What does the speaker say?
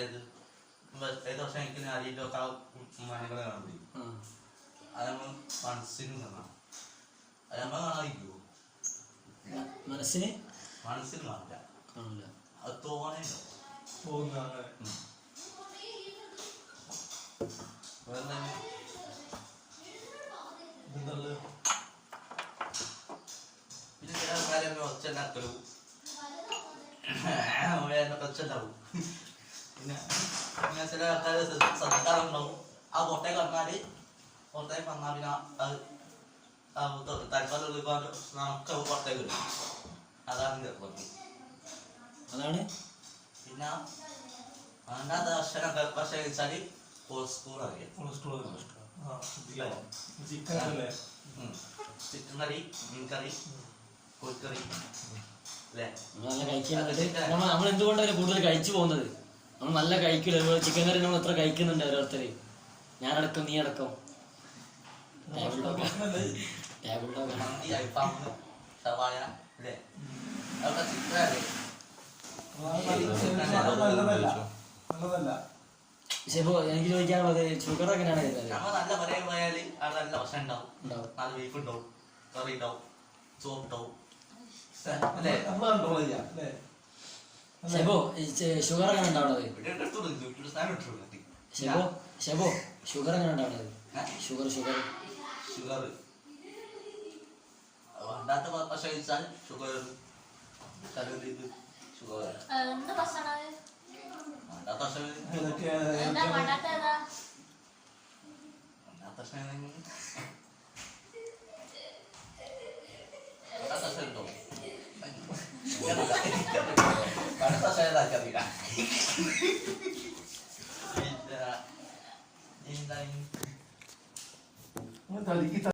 ഏത് വർഷം എനിക്ക് അരിയിലൊക്കെ മണികളെ കാണും. അത് നമ്മൾ മനസ്സിന് കാണാം. അത് നമ്മൾ കാണാതിരിക്കുമോ? മനസ്സിന് കാണില്ല. അത് തോന്നേണ്ടോ? പിന്നെ ചില ആൾക്കാരെ ഒച്ച ഉണ്ടാക്കലും ഒച്ചുണ്ടാവും. പിന്നെ ചില ആൾക്കാർ ശ്രദ്ധിക്കാറുണ്ടാവും. ആ കോട്ടയം കണ്ടാല് പുറത്തേക്ക് വന്നാൽ പിന്നെ അത് തൽക്കാലം ഒരുപാട് നമുക്ക് പുറത്തേക്ക് വരും. അതാണ് അതാണ്. പിന്നെ രണ്ടാമത്തെ അക്ഷരം പക്ഷേ വെച്ചാല് സ്കൂൾ അറിയാം. ചിക്കൻ കറി, മീൻ കറി, കോഴിക്കറി അല്ലേ? നമ്മൾ എന്തുകൊണ്ടല്ലേ കൂടുതൽ കഴിച്ചു പോകുന്നത്? നമ്മൾ നല്ല കഴിക്കില്ല. ചിക്കൻ കറി നമ്മൾ എത്ര കഴിക്കുന്നുണ്ട് ഓരോരുത്തര്. ഞാനടക്കം, നീ അടക്കം. സവായ അല്ലേ? അതൊക്കെ ചിക്കനല്ലേ? എനിക്ക് ചോദിക്കാനുള്ളത് ഷുഗർ എങ്ങനെയാണ്? നമ്മൾ നല്ല പറയാൻ പോയാൽ അവിടെ നല്ല ഭക്ഷണം ഉണ്ടാവും. നല്ല ബീഫ് ഉണ്ടാവും, കറി ഉണ്ടാവും, ചോറ് ഉണ്ടാവും. ഷുഗർ എങ്ങനെ ഉണ്ടാവുന്നത്? ഷുഗർ എങ്ങനെ ഉണ്ടാവുന്നത്? ഷുഗർ വേണ്ടാത്ത ഭക്ഷണം കഴിച്ചാൽ ഷുഗർ ഷുഗർ Tadi kita